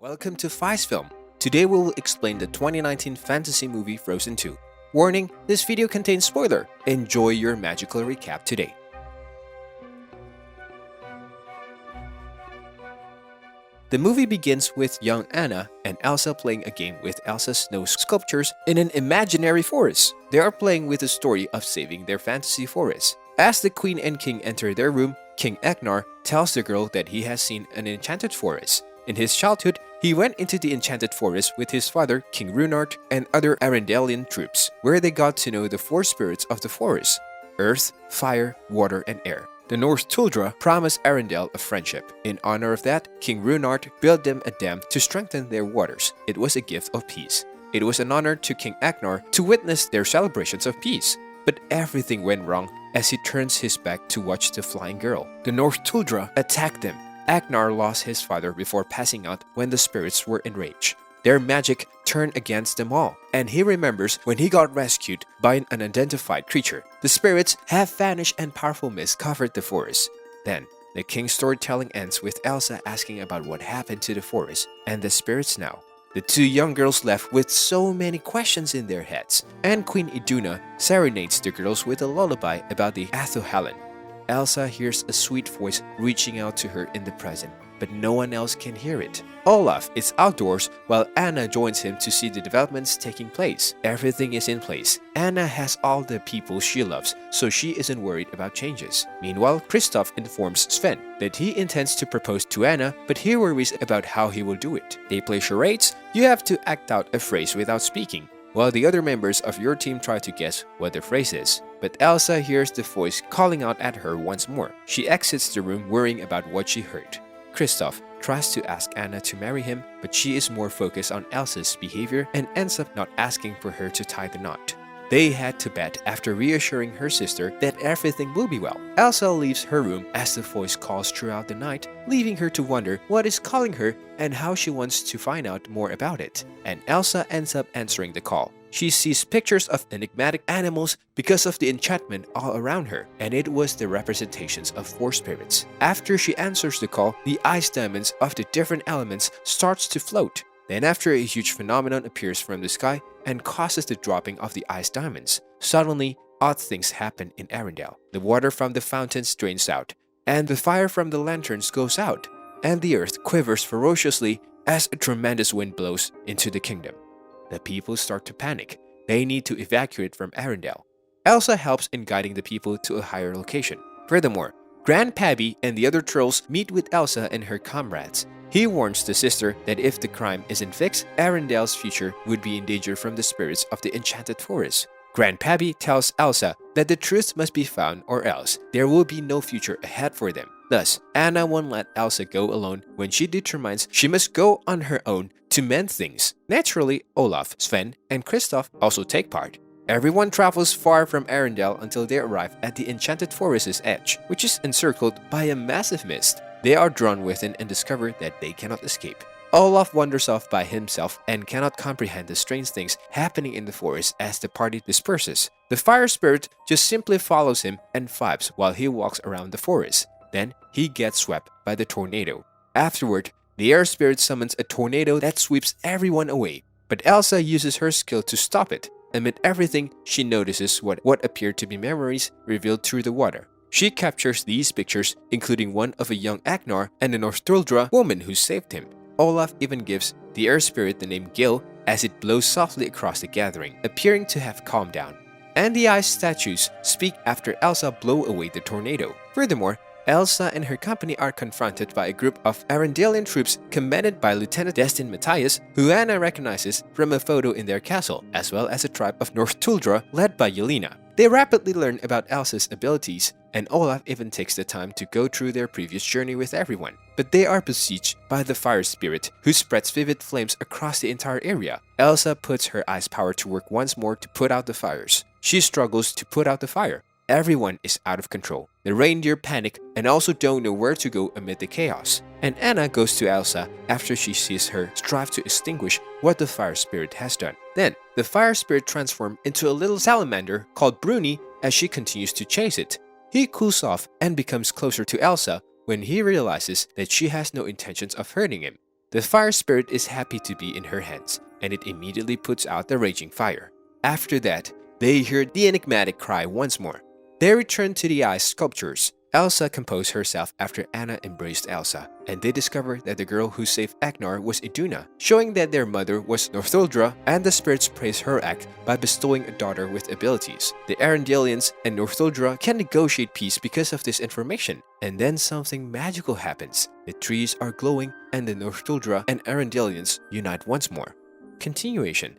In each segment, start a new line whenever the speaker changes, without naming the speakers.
Welcome to Fi's Film. Today we will explain the 2019 fantasy movie Frozen 2. Warning, this video contains spoiler. Enjoy your magical recap today. The movie begins with young Anna and Elsa playing a game with Elsa's snow sculptures in an imaginary forest. They are playing with the story of saving their fantasy forest. As the queen and king enter their room, King Agnar tells the girl that he has seen an enchanted forest. In his childhood, he went into the enchanted forest with his father, King Runart, and other Arendellian troops, where they got to know the four spirits of the forest: earth, fire, water, and air. The North Tuldra promised Arendelle a friendship. In honor of that, King Runart built them a dam to strengthen their waters. It was a gift of peace. It was an honor to King Agnar to witness their celebrations of peace. But everything went wrong as he turns his back to watch the flying girl. The North Tuldra attacked them. Agnar lost his father before passing out when the spirits were enraged. Their magic turned against them all, and he remembers when he got rescued by an unidentified creature. The spirits have vanished and powerful mist covered the forest. Then, the king's storytelling ends with Elsa asking about what happened to the forest and the spirits now. The two young girls left with so many questions in their heads, and Queen Iduna serenades the girls with a lullaby about the Athohallan. Elsa hears a sweet voice reaching out to her in the present, but no one else can hear it. Olaf is outdoors while Anna joins him to see the developments taking place. Everything is in place. Anna has all the people she loves, so she isn't worried about changes. Meanwhile, Kristoff informs Sven that he intends to propose to Anna, but he worries about how he will do it. They play charades. You have to act out a phrase without speaking, while the other members of your team try to guess what the phrase is. But Elsa hears the voice calling out at her once more. She exits the room worrying about what she heard. Kristoff tries to ask Anna to marry him, but she is more focused on Elsa's behavior and ends up not asking for her to tie the knot. They head to bed after reassuring her sister that everything will be well. Elsa leaves her room as the voice calls throughout the night, leaving her to wonder what is calling her and how she wants to find out more about it. And Elsa ends up answering the call. She sees pictures of enigmatic animals because of the enchantment all around her, and it was the representations of four spirits. After she answers the call, the ice diamonds of the different elements starts to float. Then after a huge phenomenon appears from the sky and causes the dropping of the ice diamonds. Suddenly, odd things happen in Arendelle. The water from the fountains drains out, and the fire from the lanterns goes out, and the earth quivers ferociously as a tremendous wind blows into the kingdom. The people start to panic. They need to evacuate from Arendelle. Elsa helps in guiding the people to a higher location. Furthermore, Grandpappy and the other trolls meet with Elsa and her comrades. He warns the sister that if the crime isn't fixed, Arendelle's future would be in danger from the spirits of the enchanted forest. Grandpappy tells Elsa that the truth must be found or else there will be no future ahead for them. Thus, Anna won't let Elsa go alone when she determines she must go on her own to mend things. Naturally, Olaf, Sven, and Kristoff also take part. Everyone travels far from Arendelle until they arrive at the enchanted forest's edge, which is encircled by a massive mist. They are drawn within and discover that they cannot escape. Olaf wanders off by himself and cannot comprehend the strange things happening in the forest as the party disperses. The fire spirit just simply follows him and vibes while he walks around the forest. Then, he gets swept by the tornado. Afterward, the air spirit summons a tornado that sweeps everyone away. But Elsa uses her skill to stop it. Amid everything, she notices what appear to be memories revealed through the water. She captures these pictures, including one of a young Agnar and a North Tuldra woman who saved him. Olaf even gives the air spirit the name Gil as it blows softly across the gathering, appearing to have calmed down. And the ice statues speak after Elsa blow away the tornado. Furthermore, Elsa and her company are confronted by a group of Arendellian troops commanded by Lieutenant Destin Matthias, who Anna recognizes from a photo in their castle, as well as a tribe of North Tuldra led by Yelena. They rapidly learn about Elsa's abilities, and Olaf even takes the time to go through their previous journey with everyone. But they are besieged by the fire spirit, who spreads vivid flames across the entire area. Elsa puts her ice power to work once more to put out the fires. She struggles to put out the fire. Everyone is out of control. The reindeer panic and also don't know where to go amid the chaos. And Anna goes to Elsa after she sees her strive to extinguish what the fire spirit has done. Then, the fire spirit transforms into a little salamander called Bruni as she continues to chase it. He cools off and becomes closer to Elsa when he realizes that she has no intentions of hurting him. The fire spirit is happy to be in her hands, and it immediately puts out the raging fire. After that, they hear the enigmatic cry once more. They return to the ice sculptures. Elsa composed herself after Anna embraced Elsa, and they discover that the girl who saved Agnar was Iduna, showing that their mother was Northuldra, and the spirits praise her act by bestowing a daughter with abilities. The Arendellians and Northuldra can negotiate peace because of this information, and then something magical happens. The trees are glowing, and the Northuldra and Arendellians unite once more. Continuation.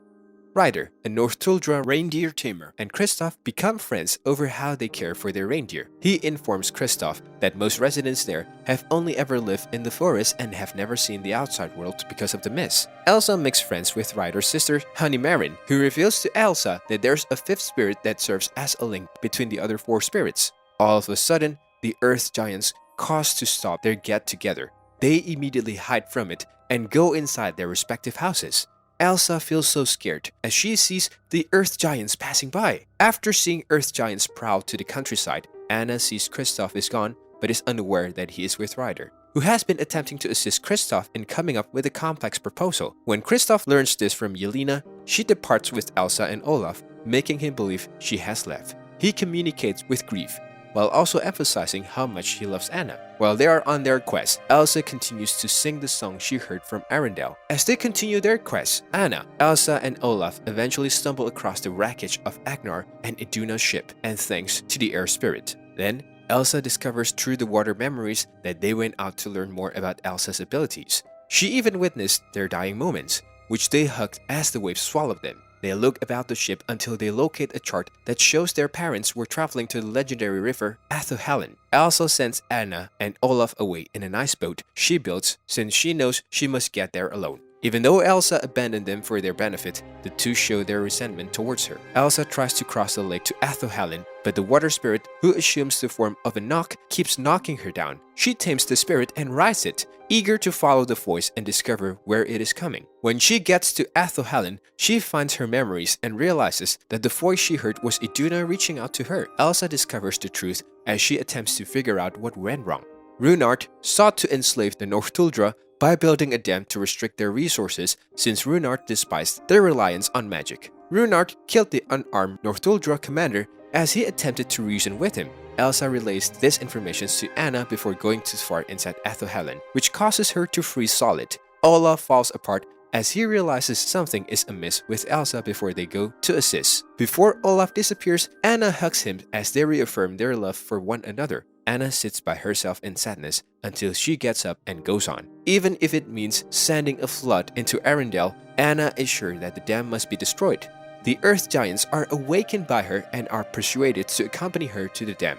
Ryder, a Northuldra reindeer tamer, and Kristoff become friends over how they care for their reindeer. He informs Kristoff that most residents there have only ever lived in the forest and have never seen the outside world because of the mist. Elsa makes friends with Ryder's sister, Honeymarin, who reveals to Elsa that there's a fifth spirit that serves as a link between the other four spirits. All of a sudden, the Earth Giants cause to stop their get-together. They immediately hide from it and go inside their respective houses. Elsa feels so scared as she sees the Earth Giants passing by. After seeing Earth Giants prowl to the countryside, Anna sees Kristoff is gone but is unaware that he is with Ryder, who has been attempting to assist Kristoff in coming up with a complex proposal. When Kristoff learns this from Yelena, she departs with Elsa and Olaf, making him believe she has left. He communicates with grief, while also emphasizing how much he loves Anna. While they are on their quest, Elsa continues to sing the song she heard from Arendelle. As they continue their quest, Anna, Elsa, and Olaf eventually stumble across the wreckage of Agnar and Iduna's ship, and thanks to the air spirit. Then, Elsa discovers through the water memories that they went out to learn more about Elsa's abilities. She even witnessed their dying moments, which they hugged as the waves swallowed them. They look about the ship until they locate a chart that shows their parents were traveling to the legendary river Athohallan. Elsa sends Anna and Olaf away in an ice boat she builds since she knows she must get there alone. Even though Elsa abandoned them for their benefit, the two show their resentment towards her. Elsa tries to cross the lake to Athohallan, but the water spirit, who assumes the form of a nokk, keeps knocking her down. She tames the spirit and rides it, eager to follow the voice and discover where it is coming. When she gets to Athohallan, she finds her memories and realizes that the voice she heard was Iduna reaching out to her. Elsa discovers the truth as she attempts to figure out what went wrong. Runart sought to enslave the Northuldra by building a dam to restrict their resources since Runart despised their reliance on magic. Runart killed the unarmed Northuldra commander as he attempted to reason with him. Elsa relays this information to Anna before going too far inside Athohallan, which causes her to freeze solid. Olaf falls apart as he realizes something is amiss with Elsa before they go to assist. Before Olaf disappears, Anna hugs him as they reaffirm their love for one another. Anna sits by herself in sadness until she gets up and goes on. Even if it means sending a flood into Arendelle, Anna is sure that the dam must be destroyed. The Earth Giants are awakened by her and are persuaded to accompany her to the dam.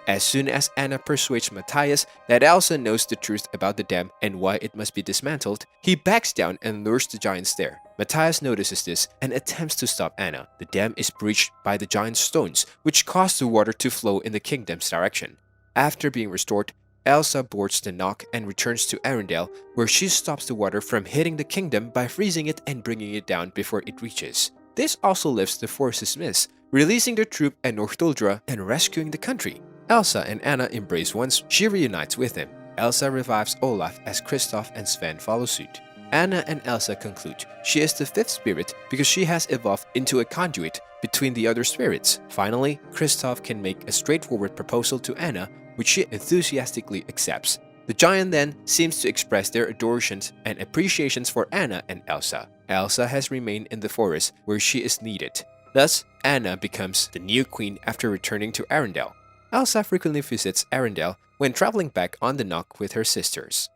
As soon as Anna persuades Matthias that Elsa knows the truth about the dam and why it must be dismantled, he backs down and lures the giants there. Matthias notices this and attempts to stop Anna. The dam is breached by the giant stones, which cause the water to flow in the kingdom's direction. After being restored, Elsa boards the nokk and returns to Arendelle, where she stops the water from hitting the kingdom by freezing it and bringing it down before it reaches. This also lifts the force's mist, releasing their troop and Northuldra and rescuing the country. Elsa and Anna embrace once she reunites with him. Elsa revives Olaf as Kristoff and Sven follow suit. Anna and Elsa conclude she is the fifth spirit because she has evolved into a conduit between the other spirits. Finally, Kristoff can make a straightforward proposal to Anna, which she enthusiastically accepts. The giant then seems to express their adorations and appreciations for Anna and Elsa. Elsa has remained in the forest where she is needed. Thus, Anna becomes the new queen after returning to Arendelle. Elsa frequently visits Arendelle when traveling back on the nokk with her sisters.